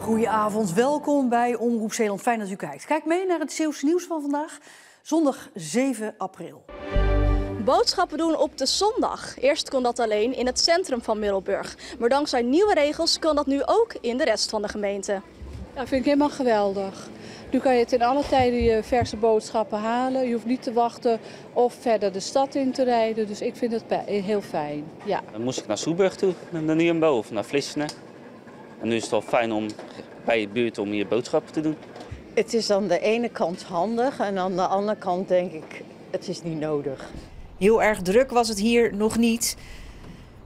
Goedenavond, welkom bij Omroep Zeeland. Fijn dat u kijkt. Kijk mee naar het Zeeuwse nieuws van vandaag, zondag 7 april. Boodschappen doen op de zondag. Eerst kon dat alleen in het centrum van Middelburg. Maar dankzij nieuwe regels kan dat nu ook in de rest van de gemeente. Ja, vind ik helemaal geweldig. Nu kan je ten alle tijde je verse boodschappen halen. Je hoeft niet te wachten of verder de stad in te rijden. Dus ik vind het heel fijn. Ja. Dan moest ik naar Soeburg toe, naar Nieuwenbo of naar Vlissingen. En nu is het wel fijn om bij je buurt om je boodschappen te doen. Het is aan de ene kant handig en aan de andere kant denk ik, het is niet nodig. Heel erg druk was het hier nog niet.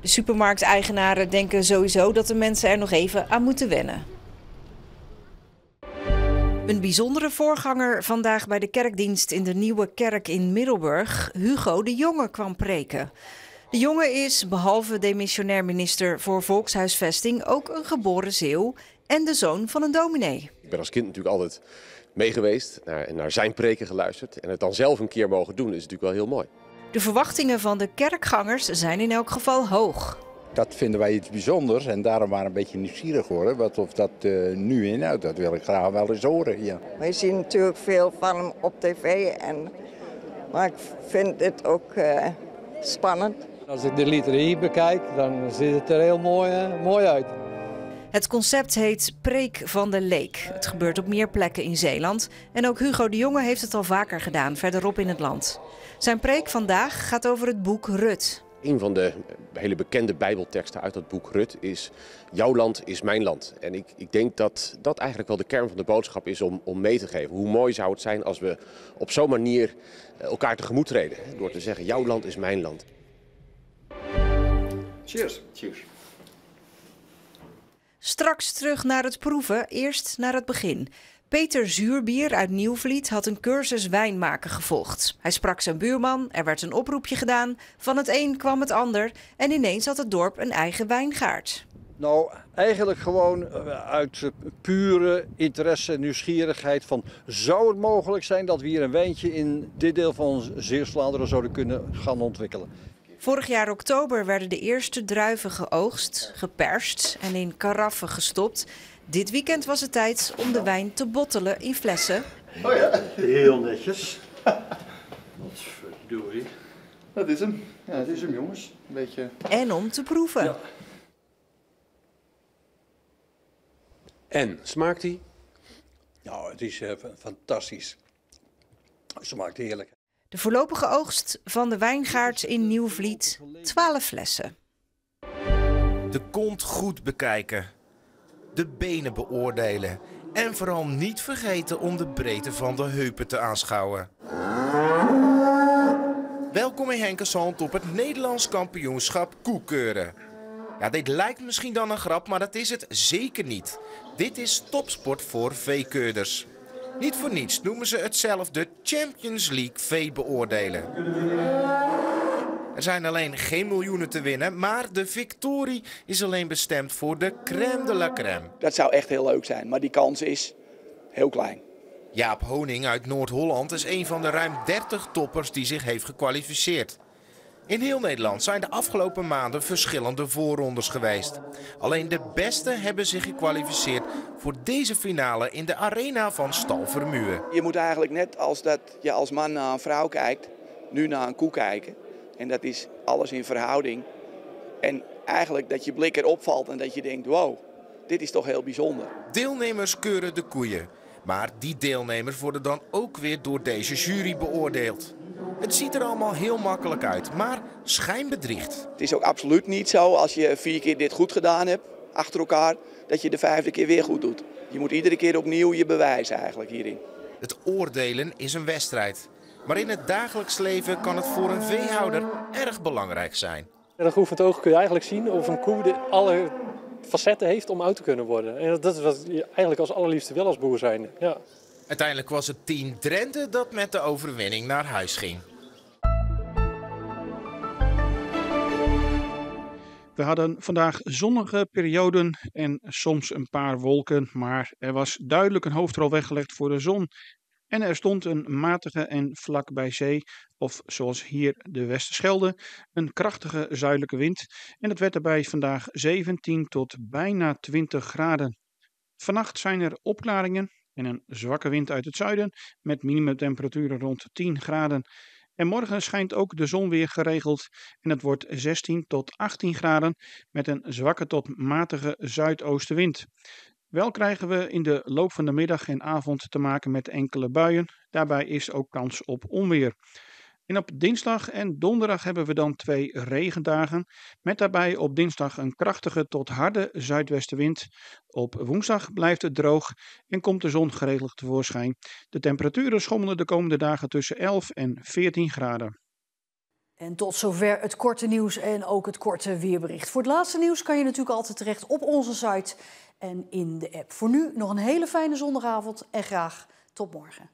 De supermarkteigenaren denken sowieso dat de mensen er nog even aan moeten wennen. Een bijzondere voorganger vandaag bij de kerkdienst in de Nieuwe Kerk in Middelburg. Hugo de Jonge kwam preken. De Jonge is, behalve demissionair minister voor volkshuisvesting, ook een geboren Zeeuw en de zoon van een dominee. Ik ben als kind natuurlijk altijd mee geweest en naar zijn preken geluisterd. En het dan zelf een keer mogen doen is natuurlijk wel heel mooi. De verwachtingen van de kerkgangers zijn in elk geval hoog. Dat vinden wij iets bijzonders en daarom waren we een beetje nieuwsgierig geworden. Wat of dat nu inhoudt, dat wil ik graag wel eens horen. Ja. Wij zien natuurlijk veel van hem op tv, maar ik vind het ook spannend. Als ik de literarie bekijk, dan ziet het er heel mooi uit. Het concept heet Preek van de Leek. Het gebeurt op meer plekken in Zeeland. En ook Hugo de Jonge heeft het al vaker gedaan, verderop in het land. Zijn preek vandaag gaat over het boek Rut. Een van de hele bekende bijbelteksten uit dat boek Rut is: jouw land is mijn land. En ik denk dat dat eigenlijk wel de kern van de boodschap is om mee te geven. Hoe mooi zou het zijn als we op zo'n manier elkaar tegemoet treden. Door te zeggen, jouw land is mijn land. Cheers. Cheers. Straks terug naar het proeven, eerst naar het begin. Peter Zuurbier uit Nieuwvliet had een cursus wijnmaken gevolgd. Hij sprak zijn buurman, er werd een oproepje gedaan. Van het een kwam het ander en ineens had het dorp een eigen wijngaard. Nou, eigenlijk gewoon uit pure interesse en nieuwsgierigheid van... zou het mogelijk zijn dat we hier een wijntje in dit deel van Zeeuws-Vlaanderen zouden kunnen gaan ontwikkelen? Vorig jaar oktober werden de eerste druiven geoogst, geperst en in karaffen gestopt. Dit weekend was het tijd om de wijn te bottelen in flessen. Oh ja, heel netjes. Wat verdorie. Dat is hem. Ja, dat is hem, jongens. Een beetje... En om te proeven. Ja. En, smaakt hij? Nou, het is fantastisch. Het smaakt heerlijk. De voorlopige oogst van de wijngaard in Nieuwvliet, 12 flessen. De kont goed bekijken. De benen beoordelen. En vooral niet vergeten om de breedte van de heupen te aanschouwen. Welkom in Henkersand op het Nederlands kampioenschap koekeuren. Ja, dit lijkt misschien dan een grap, maar dat is het zeker niet. Dit is topsport voor veekeurders. Niet voor niets noemen ze het zelf de Champions League vee beoordelen. Er zijn alleen geen miljoenen te winnen, maar de victorie is alleen bestemd voor de crème de la crème. Dat zou echt heel leuk zijn, maar die kans is heel klein. Jaap Honing uit Noord-Holland is een van de ruim 30 toppers die zich heeft gekwalificeerd. In heel Nederland zijn de afgelopen maanden verschillende voorrondes geweest. Alleen de beste hebben zich gekwalificeerd voor deze finale in de arena van Stal Vermuwen. Je moet eigenlijk net als dat je als man naar een vrouw kijkt, nu naar een koe kijken. En dat is alles in verhouding. En eigenlijk dat je blik erop valt en dat je denkt, wow, dit is toch heel bijzonder. Deelnemers keuren de koeien. Maar die deelnemers worden dan ook weer door deze jury beoordeeld. Het ziet er allemaal heel makkelijk uit, maar schijnbedriegt. Het is ook absoluut niet zo als je 4 keer dit goed gedaan hebt, achter elkaar, dat je de 5e keer weer goed doet. Je moet iedere keer opnieuw je bewijzen eigenlijk hierin. Het oordelen is een wedstrijd. Maar in het dagelijks leven kan het voor een veehouder erg belangrijk zijn. En een geoefend oog kun je eigenlijk zien of een koe alle facetten heeft om oud te kunnen worden. En dat is wat je eigenlijk als allerliefste wil als boer zijn. Ja. Uiteindelijk was het team Drenthe dat met de overwinning naar huis ging. We hadden vandaag zonnige perioden en soms een paar wolken, maar er was duidelijk een hoofdrol weggelegd voor de zon. En er stond een matige en vlak bij zee, of zoals hier de Westerschelde, een krachtige zuidelijke wind. En het werd daarbij vandaag 17 tot bijna 20 graden. Vannacht zijn er opklaringen en een zwakke wind uit het zuiden met minimumtemperaturen rond 10 graden. En morgen schijnt ook de zon weer geregeld en het wordt 16 tot 18 graden met een zwakke tot matige zuidoostenwind. Wel krijgen we in de loop van de middag en avond te maken met enkele buien. Daarbij is ook kans op onweer. En op dinsdag en donderdag hebben we dan 2 regendagen. Met daarbij op dinsdag een krachtige tot harde zuidwestenwind. Op woensdag blijft het droog en komt de zon geregeld tevoorschijn. De temperaturen schommelen de komende dagen tussen 11 en 14 graden. En tot zover het korte nieuws en ook het korte weerbericht. Voor het laatste nieuws kan je natuurlijk altijd terecht op onze site en in de app. Voor nu nog een hele fijne zondagavond en graag tot morgen.